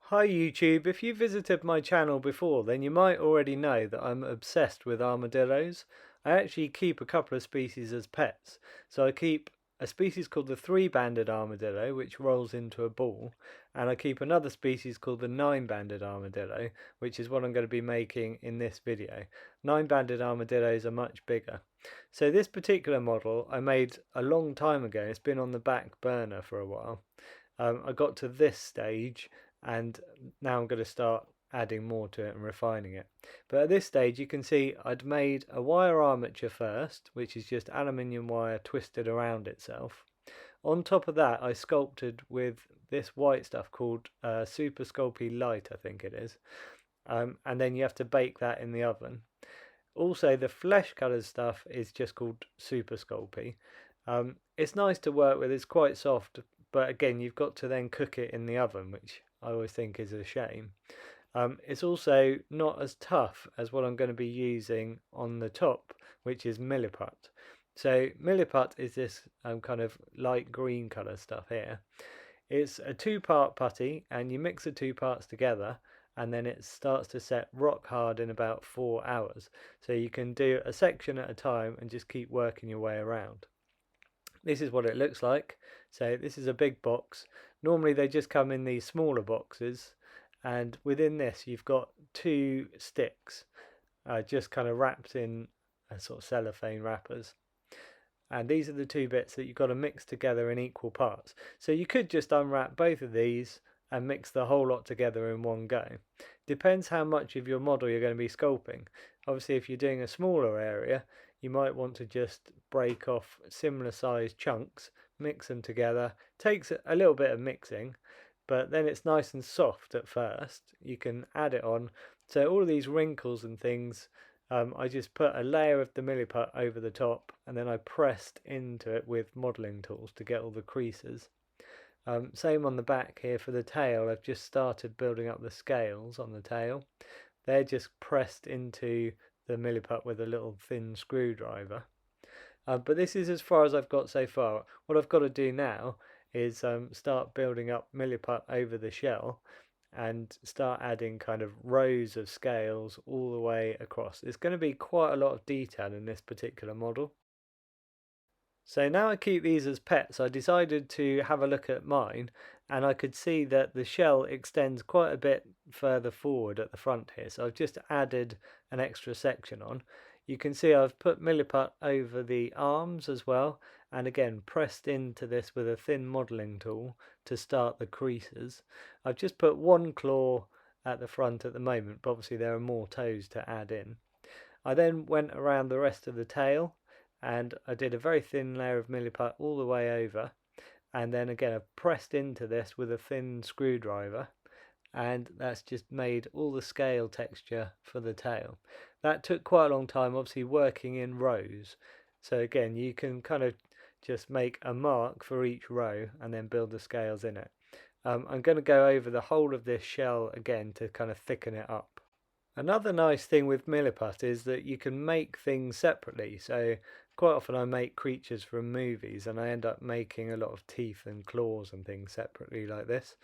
Hi YouTube, if you visited my channel before then you might already know that I'm obsessed with armadillos. I actually keep a couple of species as pets. So I keep a species called the three-banded armadillo, which rolls into a ball, and I keep another species called the nine-banded armadillo, which is what I'm going to be making in this video. Nine-banded armadillos are much bigger. So this particular model I made a long time ago. It's been on the back burner for a while. I got to this stage and now I'm going to start adding more to it and refining it. But at this stage you can see I'd made a wire armature first, which is just aluminium wire twisted around itself. On top of that I sculpted with this white stuff called Super Sculpey light, I think it is, and then you have to bake that in the oven. Also the flesh coloured stuff is just called Super Sculpey. It's nice to work with, it's quite soft, but again you've got to then cook it in the oven, which I always think is a shame. It's also not as tough as what I'm going to be using on the top, which is Milliput. So Milliput is this kind of light green colour stuff here. It's a two-part putty and you mix the two parts together and then it starts to set rock hard in about 4 hours. So you can do a section at a time and just keep working your way around. This is what it looks like. So this is a big box. Normally they just come in these smaller boxes, and within this you've got two sticks just kind of wrapped in a sort of cellophane wrappers. And these are the two bits that you've got to mix together in equal parts. So you could just unwrap both of these and mix the whole lot together in one go. Depends how much of your model you're going to be sculpting. Obviously if you're doing a smaller area you might want to just break off similar sized chunks, mix them together. Takes a little bit of mixing, but then it's nice and soft at first. You can add it on. So all of these wrinkles and things, I just put a layer of the Milliput over the top and then I pressed into it with modelling tools to get all the creases. Same on the back here for the tail. I've just started building up the scales on the tail. They're just pressed into the Milliput with a little thin screwdriver. But this is as far as I've got so far. What I've got to do now is start building up Milliput over the shell and start adding kind of rows of scales all the way across. There's going to be quite a lot of detail in this particular model. So now I keep these as pets, I decided to have a look at mine, and I could see that the shell extends quite a bit further forward at the front here. So I've just added an extra section on. You can see I've put Milliput over the arms as well, and again pressed into this with a thin modelling tool to start the creases. I've just put one claw at the front at the moment, but obviously there are more toes to add in. I then went around the rest of the tail and I did a very thin layer of Milliput all the way over, and then again I pressed into this with a thin screwdriver, and that's just made all the scale texture for the tail. That took quite a long time, obviously working in rows. So again you can kind of just make a mark for each row and then build the scales in it. I'm going to go over the whole of this shell again to kind of thicken it up. Another nice thing with Milliput is that you can make things separately. So quite often I make creatures from movies and I end up making a lot of teeth and claws and things separately like this.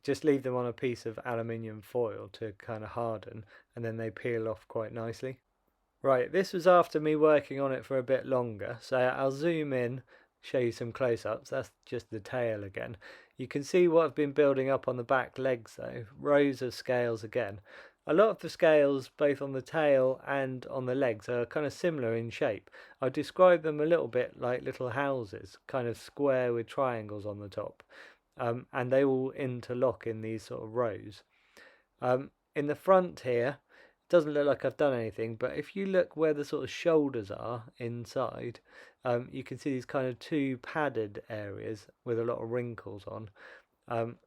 Just leave them on a piece of aluminium foil to kind of harden, and then they peel off quite nicely. Right, this was after me working on it for a bit longer, so I'll zoom in, show you some close-ups. That's just the tail again. You can see what I've been building up on the back legs though, rows of scales again. A lot of the scales, both on the tail and on the legs, are kind of similar in shape. I describe them a little bit like little houses, kind of square with triangles on the top, and they all interlock in these sort of rows. In the front here, it doesn't look like I've done anything, but if you look where the sort of shoulders are inside, you can see these kind of two padded areas with a lot of wrinkles on.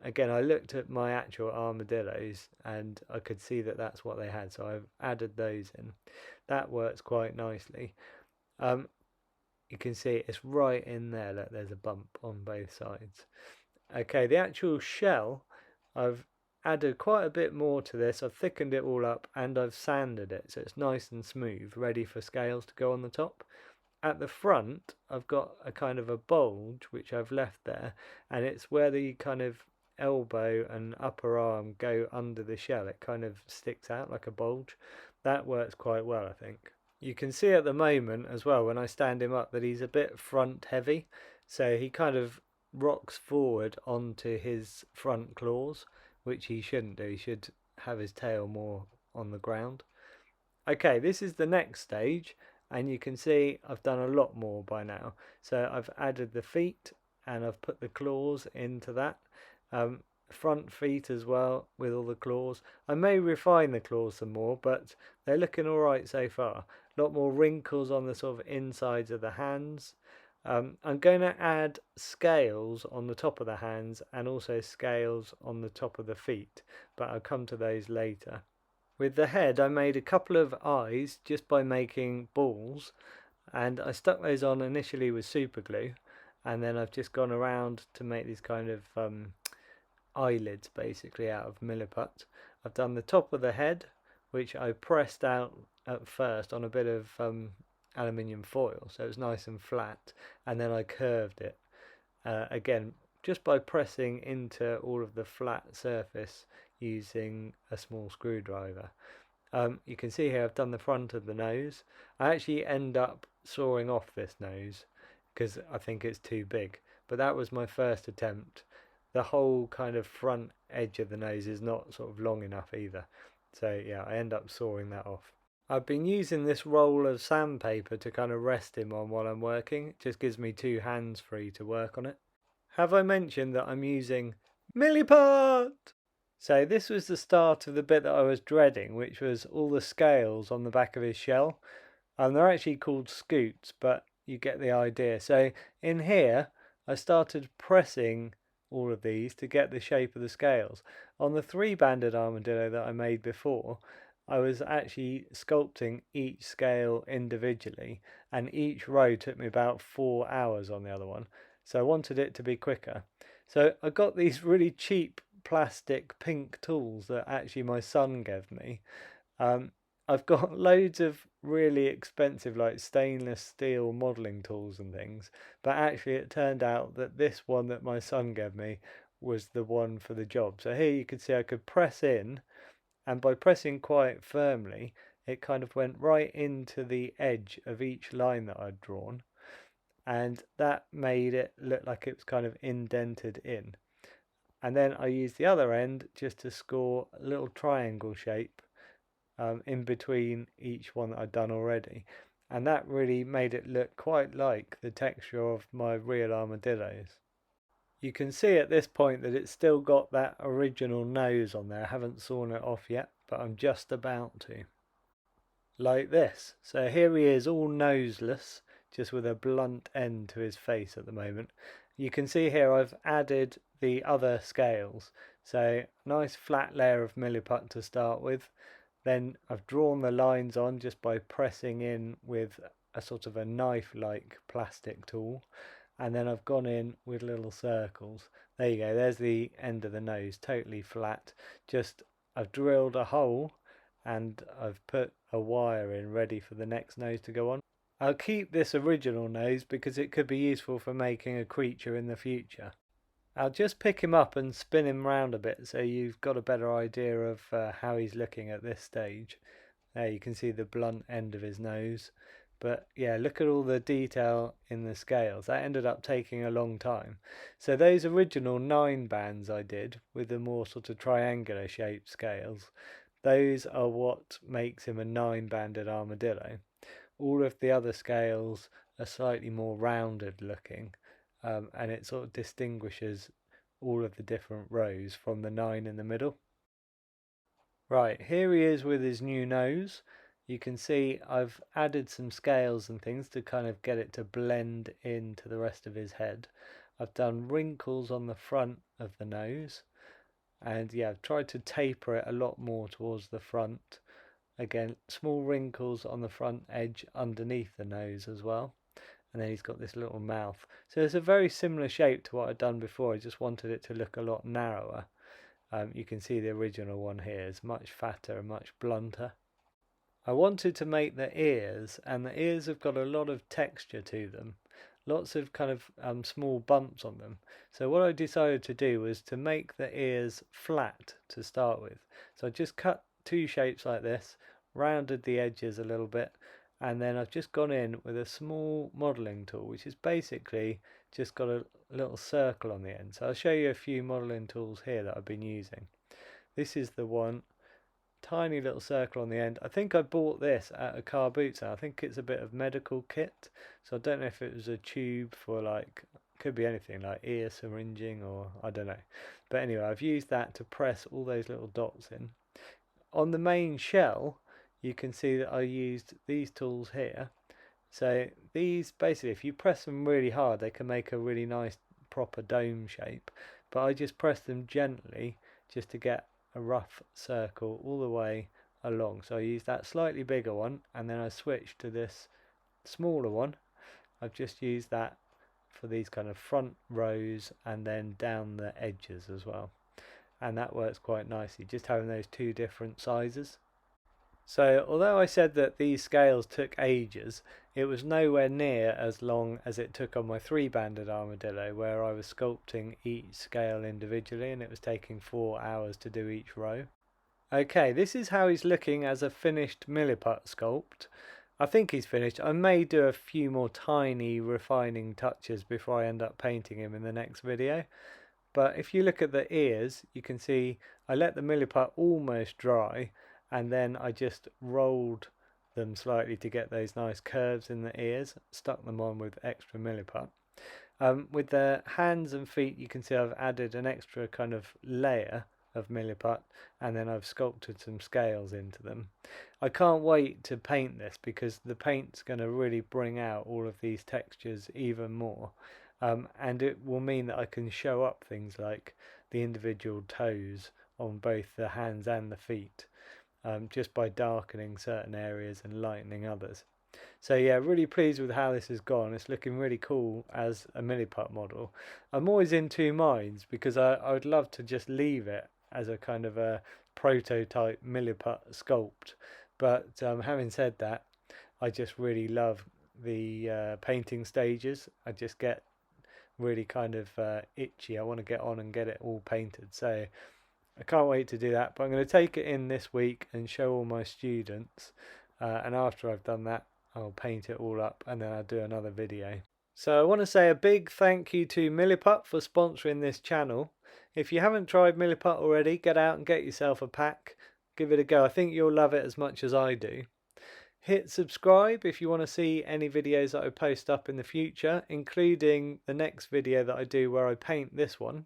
Again, I looked at my actual armadillos and I could see that that's what they had, so I've added those in. That works quite nicely. You can see it's right in there. Look, there's a bump on both sides. Okay, the actual shell, I've added quite a bit more to this. I've thickened it all up and I've sanded it so it's nice and smooth, ready for scales to go on the top. At the front I've got a kind of a bulge which I've left there, and it's where the kind of elbow and upper arm go under the shell. It kind of sticks out like a bulge. That works quite well, I think. You can see at the moment as well when I stand him up that he's a bit front heavy, so he kind of rocks forward onto his front claws, which he shouldn't do. He should have his tail more on the ground. Okay, this is the next stage, and you can see I've done a lot more by now. So I've added the feet and I've put the claws into that. Front feet as well with all the claws. I may refine the claws some more, but they're looking alright so far. A lot more wrinkles on the sort of insides of the hands. I'm going to add scales on the top of the hands and also scales on the top of the feet, but I'll come to those later. With the head, I made a couple of eyes just by making balls, and I stuck those on initially with super glue, and then I've just gone around to make these kind of eyelids basically out of Milliput. I've done the top of the head, which I pressed out at first on a bit of aluminium foil, so it was nice and flat, and then I curved it again just by pressing into all of the flat surface using a small screwdriver. You can see here I've done the front of the nose. I actually end up sawing off this nose because I think it's too big, but that was my first attempt. The whole kind of front edge of the nose is not sort of long enough either, so yeah, I end up sawing that off. I've been using this roll of sandpaper to kind of rest him on while I'm working. It just gives me two hands free to work on it. Have I mentioned that I'm using Milliput? So this was the start of the bit that I was dreading, which was all the scales on the back of his shell. They're actually called scoots, but you get the idea. So in here, I started pressing all of these to get the shape of the scales. On the 3-banded armadillo that I made before, I was actually sculpting each scale individually, and each row took me about 4 hours on the other one. So I wanted it to be quicker. So I got these really cheap plastic pink tools that actually my son gave me. I've got loads of really expensive like stainless steel modelling tools and things, but actually it turned out that this one that my son gave me was the one for the job. So here you can see I could press in, and by pressing quite firmly it kind of went right into the edge of each line that I'd drawn, and that made it look like it was kind of indented in. And then I used the other end just to score a little triangle shape in between each one that I'd done already, and that really made it look quite like the texture of my real armadillos. You can see at this point that it's still got that original nose on there. I haven't sawn it off yet, but I'm just about to. Like this. So here he is, all noseless, just with a blunt end to his face at the moment. You can see here I've added the other scales. So nice flat layer of Milliput to start with. Then I've drawn the lines on just by pressing in with a sort of a knife-like plastic tool. And then I've gone in with little circles. There you go, there's the end of the nose, totally flat. Just I've drilled a hole and I've put a wire in ready for the next nose to go on. I'll keep this original nose because it could be useful for making a creature in the future. I'll just pick him up and spin him round a bit so you've got a better idea of how he's looking at this stage. There you can see the blunt end of his nose. But yeah, look at all the detail in the scales. That ended up taking a long time. So those original 9 bands I did with the more sort of triangular shaped scales, those are what makes him a 9-banded armadillo. All of the other scales are slightly more rounded looking, and it sort of distinguishes all of the different rows from the 9 in the middle. Right, here he is with his new nose. You can see I've added some scales and things to kind of get it to blend into the rest of his head. I've done wrinkles on the front of the nose, and yeah, I've tried to taper it a lot more towards the front. Again, small wrinkles on the front edge underneath the nose as well. And then he's got this little mouth. So it's a very similar shape to what I'd done before. I just wanted it to look a lot narrower. You can see the original one here is much fatter and much blunter. I wanted to make the ears, and the ears have got a lot of texture to them. lots of kind of small bumps on them. So what I decided to do was to make the ears flat to start with. So I just cut two shapes like this, rounded the edges a little bit, and then I've just gone in with a small modelling tool, which is basically just got a little circle on the end. So I'll show you a few modelling tools here that I've been using. This is the one, tiny little circle on the end. I think I bought this at a car boot sale. I think it's a bit of medical kit, so I don't know if it was a tube for, like, could be anything like ear syringing or I don't know. But anyway, I've used that to press all those little dots in. On the main shell, you can see that I used these tools here. So these, basically, if you press them really hard, they can make a really nice proper dome shape. But I just press them gently just to get a rough circle all the way along. So I use that slightly bigger one, and then I switch to this smaller one. I've just used that for these kind of front rows and then down the edges as well. And that works quite nicely, just having those two different sizes. So although I said that these scales took ages, it was nowhere near as long as it took on my 3-banded armadillo, where I was sculpting each scale individually and it was taking 4 hours to do each row. Okay, this is how he's looking as a finished Milliput sculpt. I think he's finished. I may do a few more tiny refining touches before I end up painting him in the next video. But if you look at the ears, you can see I let the Milliput almost dry, and then I just rolled them slightly to get those nice curves in the ears, stuck them on with extra Milliput. With the hands and feet, you can see I've added an extra kind of layer of Milliput, and then I've sculpted some scales into them. I can't wait to paint this because the paint's going to really bring out all of these textures even more. And it will mean that I can show up things like the individual toes on both the hands and the feet, just by darkening certain areas and lightening others. So yeah, really pleased with how this has gone. It's looking really cool as a Milliput model. I'm always in two minds because I would love to just leave it as a kind of a prototype Milliput sculpt. But having said that, I just really love the painting stages. I just get really kind of itchy. I want to get on and get it all painted, so I can't wait to do that. But I'm going to take it in this week and show all my students, and after I've done that I'll paint it all up and then I'll do another video. So I want to say a big thank you to Milliput for sponsoring this channel. If you haven't tried Milliput already, get out and get yourself a pack, give it a go. I think you'll love it as much as I do. Hit subscribe if you want to see any videos that I post up in the future, including the next video that I do where I paint this one.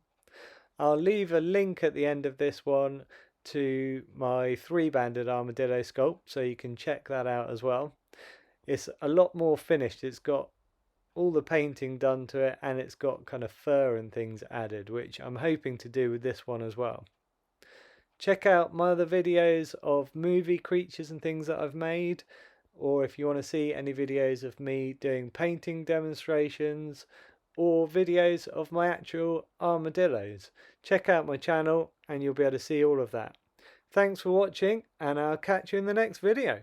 I'll leave a link at the end of this one to my 3-banded armadillo sculpt, so you can check that out as well. It's a lot more finished. It's got all the painting done to it, and it's got kind of fur and things added, which I'm hoping to do with this one as well. Check out my other videos of movie creatures and things that I've made, or if you want to see any videos of me doing painting demonstrations or videos of my actual armadillos, check out my channel and you'll be able to see all of that. Thanks for watching, and I'll catch you in the next video.